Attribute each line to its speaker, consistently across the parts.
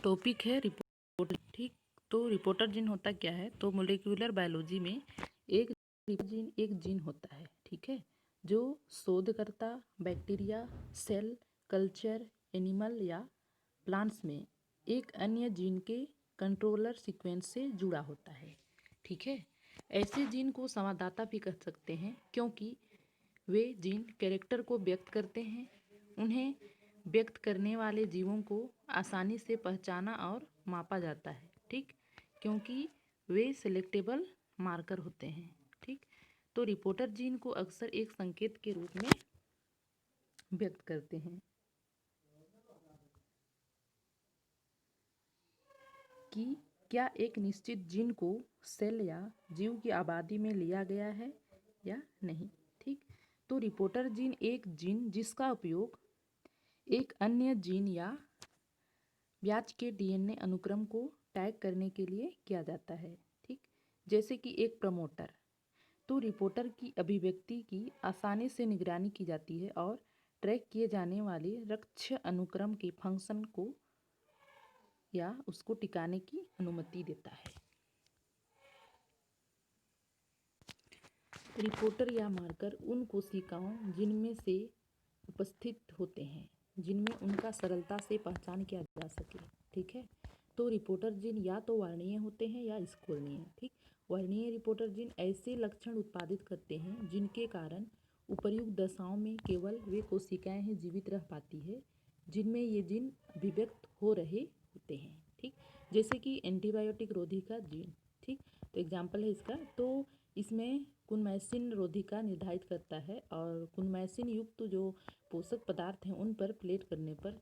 Speaker 1: Topic है reporter. ठीक, तो रिपोर्टर जीन होता क्या है? तो मोलिक्यूलर बायोलॉजी में एक जीन एक जीन होता है, ठीक है, जो शोधकर्ता बैक्टीरिया, सेल कल्चर, एनिमल या प्लांट्स में एक अन्य जीन के कंट्रोलर सीक्वेंस से जुड़ा होता है। ठीक है, ऐसे जीन को संवाददाता भी कह सकते हैं क्योंकि वे जीन कैरेक्टर को व्यक्त करते हैं। उन्हें व्यक्त करने वाले जीवों को आसानी से पहचाना और मापा जाता है, ठीक, क्योंकि वे सेलेक्टेबल मार्कर होते हैं। ठीक, तो रिपोर्टर जीन को अक्सर एक संकेत के रूप में व्यक्त करते हैं कि क्या एक निश्चित जीन को सेल या जीव की आबादी में लिया गया है या नहीं। ठीक, तो रिपोर्टर जीन एक जीन जिसका उपयोग एक अन्य जीन या ब्याज के डीएनए अनुक्रम को टैग करने के लिए किया जाता है। ठीक, जैसे कि एक प्रमोटर। तो रिपोर्टर की अभिव्यक्ति की आसानी से निगरानी की जाती है और ट्रैक किए जाने वाले रक्षक अनुक्रम के फंक्शन को या उसको टिकाने की अनुमति देता है। रिपोर्टर या मार्कर उन कोशिकाओं जिनमें से उपस्थित होते हैं जिनमें उनका सरलता से पहचान किया जा सके। ठीक है, तो रिपोर्टर जीन या तो वर्णीय होते हैं या स्कोरणीय। ठीक, वर्णीय रिपोर्टर जीन ऐसे लक्षण उत्पादित करते हैं जिनके कारण उपर्युक्त दशाओं में केवल वे कोशिकाएं ही जीवित रह पाती है जिनमें ये जीन अभिव्यक्त हो रहे होते हैं। ठीक, जैसे कि एंटीबायोटिक रोधिका जीन। ठीक, तो एग्जाम्पल है इसका, तो इसमें कुनमैसिन रोधिका निर्धारित करता है और कुनमैसिन युक्त जो पोषक पदार्थ हैं उन पर प्लेट करने पर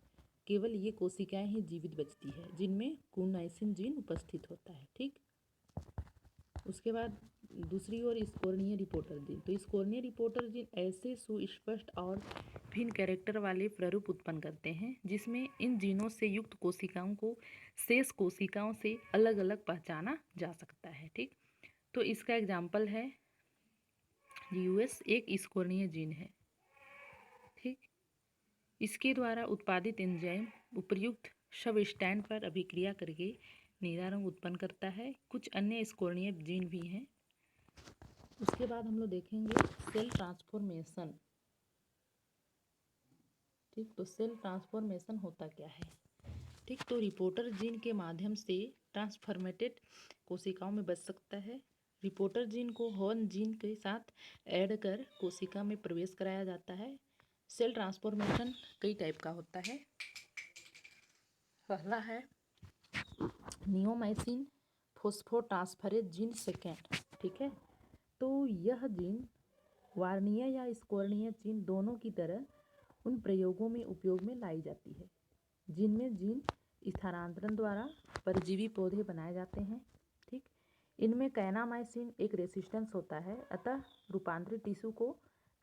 Speaker 1: केवल ये कोशिकाएं ही जीवित बचती है जिनमें कुनमैसिन जीन उपस्थित होता है। ठीक, उसके बाद दूसरी ओर स्कोरणीय रिपोर्टर जीन। तो स्कोरणीय रिपोर्टर जीन ऐसे सुस्पष्ट और भिन्न कैरेक्टर वाले प्रारूप उत्पन्न करते हैं जिसमें इन जीनों से युक्त कोशिकाओं को शेष कोशिकाओं से अलग अलग पहचाना जा सकता है। ठीक, तो इसका एग्जाम्पल है यूएस एक स्कोरणीय जीन है। ठीक, इसके द्वारा उत्पादित एंजाइम उपर्युक्त सबस्ट्रेट पर अभिक्रिया करके नीला रंग उत्पन्न करता है। कुछ अन्य स्कोरणीय जीन भी हैं। उसके बाद हम लोग देखेंगे सेल ट्रांसफॉर्मेशन। ठीक, तो सेल ट्रांसफॉर्मेशन होता क्या है? ठीक, तो रिपोर्टर जीन के माध्यम से ट्रांसफॉर्मेटेड कोशिकाओं में बच सकता है। रिपोर्टर जीन को हॉर्न जीन के साथ ऐड कर कोशिका में प्रवेश कराया जाता है। सेल ट्रांसफॉर्मेशन कई टाइप का होता है। पहला है नियोमाइसिन फॉस्फोट्रांसफरेज जीन सेकेंड। ठीक है, तो यह जीन वार्णीय या स्कोरणीय जीन दोनों की तरह उन प्रयोगों में उपयोग में लाई जाती है जिनमें जीन स्थानांतरण द्वारा परजीवी पौधे बनाए जाते हैं। ठीक, इनमें कैनामाइसिन एक रेसिस्टेंस होता है, अतः रूपांतरित टिश्यू को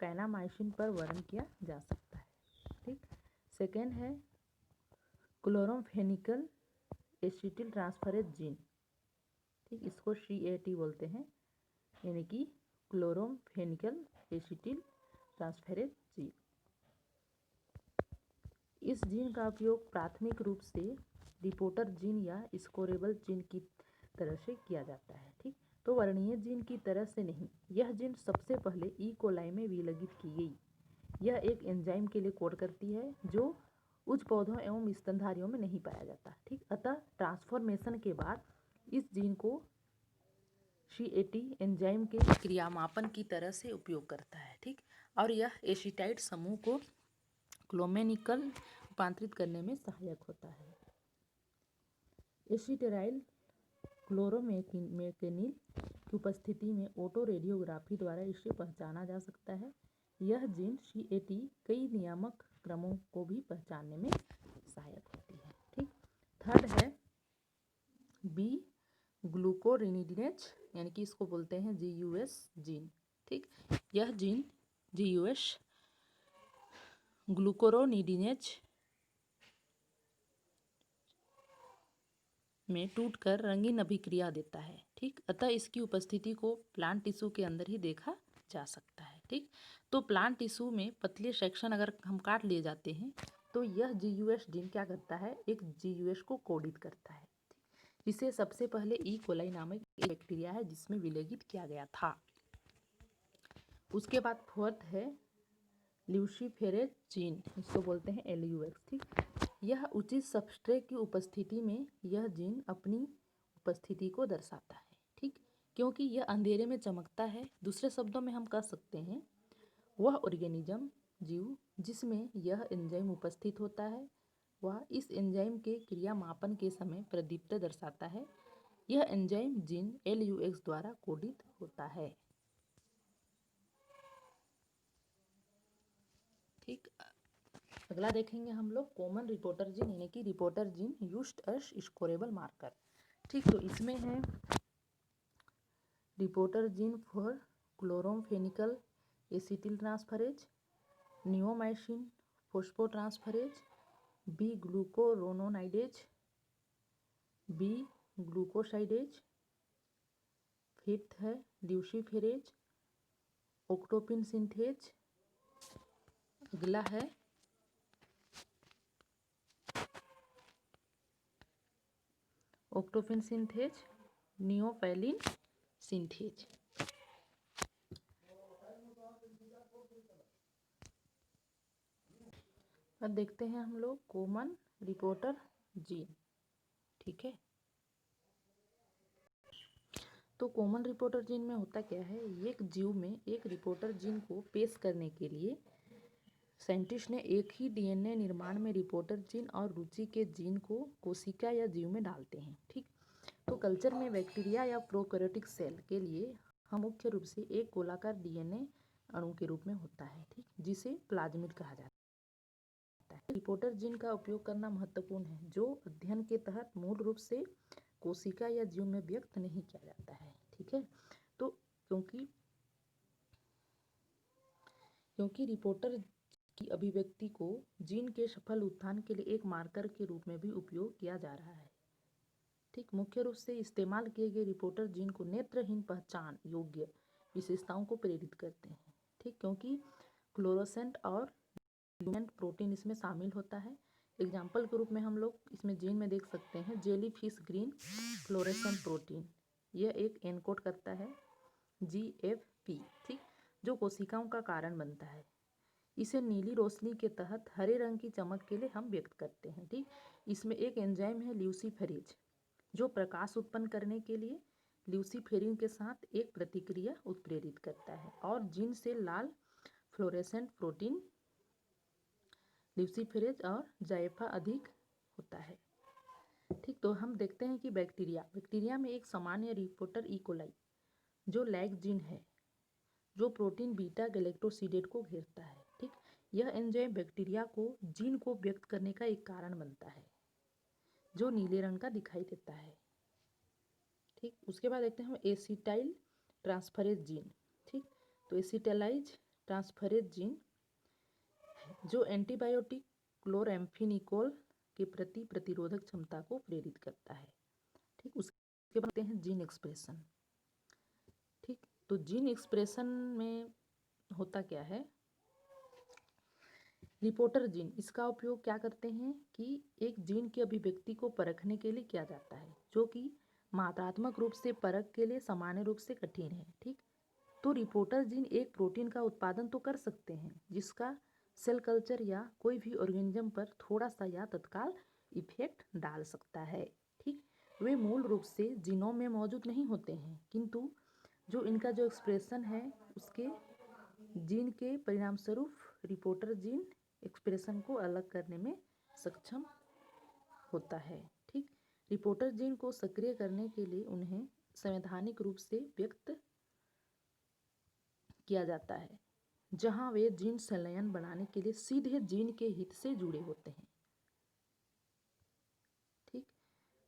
Speaker 1: कैनामाइसिन पर वर्णन किया जा सकता है। ठीक, सेकेंड है क्लोरोफेनिकल एसिटिल ट्रांसफरेज जीन। ठीक, इसको CAT बोलते हैं, यानी कि क्लोरोफेनिकल एसिटिल ट्रांसफरेज जीन। इस जीन का उपयोग प्राथमिक रूप से रिपोर्टर जीन या स्कोरेबल जीन की तरह से किया जाता है। ठीक, तो वर्णीय जीन की तरह से नहीं। यह जीन सबसे पहले ई कोलाई में विलगित की गई। यह एक एंजाइम के लिए कोड करती है जो उच्च पौधों एवं स्तनधारियों में नहीं पाया जाता। ठीक, अतः ट्रांसफॉर्मेशन के बाद इस जीन को CAT एंजाइम के क्रियामापन की तरह से उपयोग करता है। ठीक, और यह एसिटाइड समूह को क्लोमेनिकल रूपांतरित करने में सहायक होता है। एसिटेराइल क्लोरोमेकेनिल की उपस्थिति में ऑटो रेडियोग्राफी द्वारा इसे पहचाना जा सकता है। यह जीन CAT कई नियामक क्रमों को भी पहचानने में सहायक होती है। ठीक, थर्ड है बी ग्लूकोरिनिडेज, यानी कि इसको बोलते हैं GUS जीन। ठीक, यह जीन GUS ग्लूकोरोनिडेज में टूटकर रंगीन अभिक्रिया देता है। ठीक, अतः इसकी उपस्थिति को प्लांट टिश्यू के अंदर ही देखा जा सकता है। ठीक, तो प्लांट टिश्यू में पतले सेक्शन अगर हम काट लिए जाते हैं तो यह GUS जीन क्या करता है, एक GUS को कोडित करता है। इसे सबसे पहले ई कोलाई नामक एक बैक्टीरिया है जिसमें विलगित किया गया था। उसके बाद फोर्थ है ल्यूसीफेरेज जीन, इसको बोलते हैं LUX। ठीक, यह उचित सबस्ट्रेट की उपस्थिति में यह जीन अपनी उपस्थिति को दर्शाता है। ठीक, क्योंकि यह अंधेरे में चमकता है। दूसरे शब्दों में हम कह सकते हैं वह ऑर्गेनिज्म जीव जिसमें यह एंजाइम उपस्थित होता है वह इस एंजाइम के क्रिया मापन के समय प्रदीप्त दर्शाता है। यह एंजाइम जीन LUX द्वारा कोडित होता है। ठीक, अगला देखेंगे हम लोग कॉमन रिपोर्टर जीन यानी कि reporter gene used as scorable marker. ठीक, तो इसमें है reporter gene for chloramphenicol acetyl transferase, neomycin phosphotransferase, B glucuronidase, B glucosidase. Fifth है ल्यूसीफेरेज, ओक्टोपिन सिंथेज। अगला है ओक्टोपिन सिंथेज, नियोपैलिन सिंथेज। अब देखते हैं हम लोग कॉमन रिपोर्टर जीन। ठीक है, तो कॉमन रिपोर्टर जीन में होता क्या है, एक जीव में एक रिपोर्टर जीन को पेश करने के लिए साइंटिस्ट ने एक ही DNA निर्माण में रिपोर्टर जीन और रुचि के जीन को कोशिका या जीव में डालते हैं। ठीक, तो कल्चर में बैक्टीरिया या प्रोकैरियोटिक सेल के लिए हम मुख्य रूप से एक गोलाकार DNA अणु के रूप में होता है। ठीक, जिसे प्लाज्मिड कहा जाता है। रिपोर्टर जीन का उपयोग करना महत्वपूर्ण है जो अध्ययन के तहत मूल रूप से कोशिका या जीव में व्यक्त नहीं किया जाता है। ठीक है, तो क्योंकि रिपोर्टर की अभिव्यक्ति को जीन के सफल उत्थान के लिए एक मार्कर के रूप में भी उपयोग किया जा रहा है। ठीक, मुख्य रूप से इस्तेमाल किए गए रिपोर्टर जीन को नेत्रहीन पहचान योग्य विशेषताओं को प्रेरित करते हैं। ठीक, क्योंकि फ्लोरोसेंट और ल्यूमिनेंट प्रोटीन इसमें शामिल होता है। एग्जाम्पल के रूप में हम लोग इसमें जीन में देख सकते हैं jelly fish green fluorescent protein, यह एक एनकोड करता है GFP। ठीक, जो कोशिकाओं का कारण बनता है। इसे नीली रोशनी के तहत हरे रंग की चमक के लिए हम व्यक्त करते हैं। ठीक, इसमें एक एंजाइम है ल्यूसीफेरेज जो प्रकाश उत्पन्न करने के लिए ल्यूसीफेरिन के साथ एक प्रतिक्रिया उत्प्रेरित करता है और जीन से लाल फ्लोरेसेंट प्रोटीन ल्यूसीफेरेज और जायफा अधिक होता है। ठीक, तो हम देखते हैं कि बैक्टीरिया में एक सामान्य रिपोर्टर ई कोलाई जो लैग जीन है जो प्रोटीन बीटा गैलेक्टोसिडेट को घेरता है। ठीक, यह एंजाइम बैक्टीरिया को जीन को व्यक्त करने का एक कारण बनता है जो नीले रंग का दिखाई देता है। ठीक, उसके बाद देखते हैं हम एसिटाइल ट्रांसफरेज जीन। ठीक, तो एसिटाइलाइज ट्रांसफरेज जीन जो एंटीबायोटिक क्लोरएम्फेनिकोल के प्रति प्रतिरोधक क्षमता को प्रेरित करता है। ठीक, उसके बाद हैं जीन एक्सप्रेशन। ठीक, तो जीन एक्सप्रेशन में होता क्या है, रिपोर्टर जीन इसका उपयोग क्या करते हैं कि एक जीन की अभिव्यक्ति को परखने के लिए किया जाता है जो कि मात्रात्मक रूप से परख के लिए सामान्य रूप से कठिन है। ठीक, तो रिपोर्टर जीन एक प्रोटीन का उत्पादन तो कर सकते हैं जिसका सेल कल्चर या कोई भी ऑर्गेनिज्म पर थोड़ा सा या तत्काल इफेक्ट डाल सकता है। ठीक, वे मूल रूप से जीनोम में मौजूद नहीं होते हैं किंतु जो इनका जो एक्सप्रेशन है उसके जीन के परिणामस्वरूप रिपोर्टर जीन एक्सप्रेशन को अलग करने में सक्षम होता है। ठीक, रिपोर्टर जीन को सक्रिय करने के लिए उन्हें संवैधानिक रूप से व्यक्त किया जाता है जहां वे जीन संलयन बनाने के लिए सीधे जीन के हित से जुड़े होते हैं। ठीक,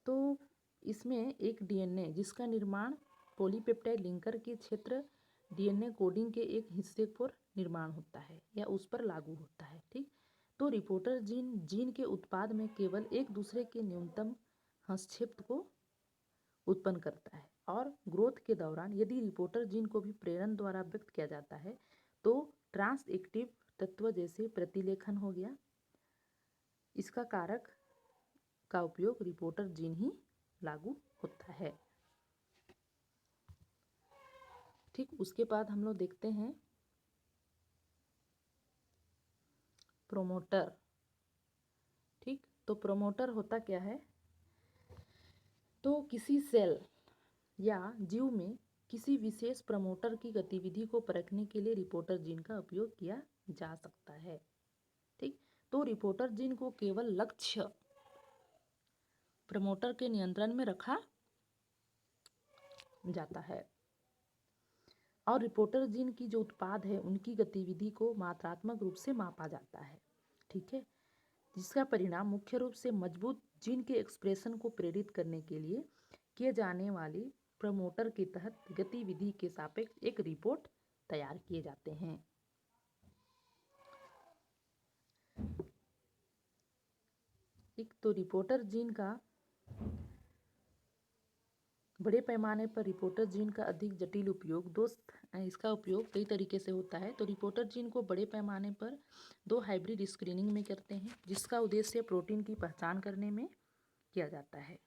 Speaker 1: तो इसमें एक DNA जिसका निर्माण पॉलीपेप्टाइड लिंकर के क्षेत्र DNA कोडिंग के एक हिस्से पर निर्माण होता है या उस पर लागू होता है। ठीक, तो रिपोर्टर जीन के उत्पाद में केवल एक दूसरे के न्यूनतम हस्तक्षेप को उत्पन्न करता है और ग्रोथ के दौरान यदि रिपोर्टर जीन को भी प्रेरण द्वारा व्यक्त किया जाता है तो ट्रांस एक्टिव तत्व जैसे प्रतिलेखन हो गया, इसका कारक का उपयोग रिपोर्टर जीन ही लागू होता है। ठीक, उसके बाद हम लोग देखते हैं प्रोमोटर। ठीक, तो प्रोमोटर होता क्या है? तो किसी सेल या जीव में किसी विशेष प्रमोटर की गतिविधि को परखने के लिए रिपोर्टर जीन का उपयोग किया जा सकता है। ठीक, तो रिपोर्टर जीन को केवल लक्ष्य प्रमोटर के नियंत्रण में रखा जाता है और रिपोर्टर जीन की जो उत्पाद है उनकी गतिविधि को मात्रात्मक रूप से मापा जाता है। ठीक है, जिसका परिणाम मुख्य रूप से मजबूत जीन के एक्सप्रेशन को प्रेरित करने के लिए किए जाने वाली प्रमोटर के तहत गतिविधि के सापेक्ष एक रिपोर्ट तैयार किए जाते हैं। एक तो रिपोर्टर जीन का बड़े पैमाने पर रिपोर्टर जीन का अधिक जटिल उपयोग इसका उपयोग कई तरीके से होता है। तो रिपोर्टर जीन को बड़े पैमाने पर 2 हाइब्रिड स्क्रीनिंग में करते हैं, जिसका उद्देश्य प्रोटीन की पहचान करने में किया जाता है।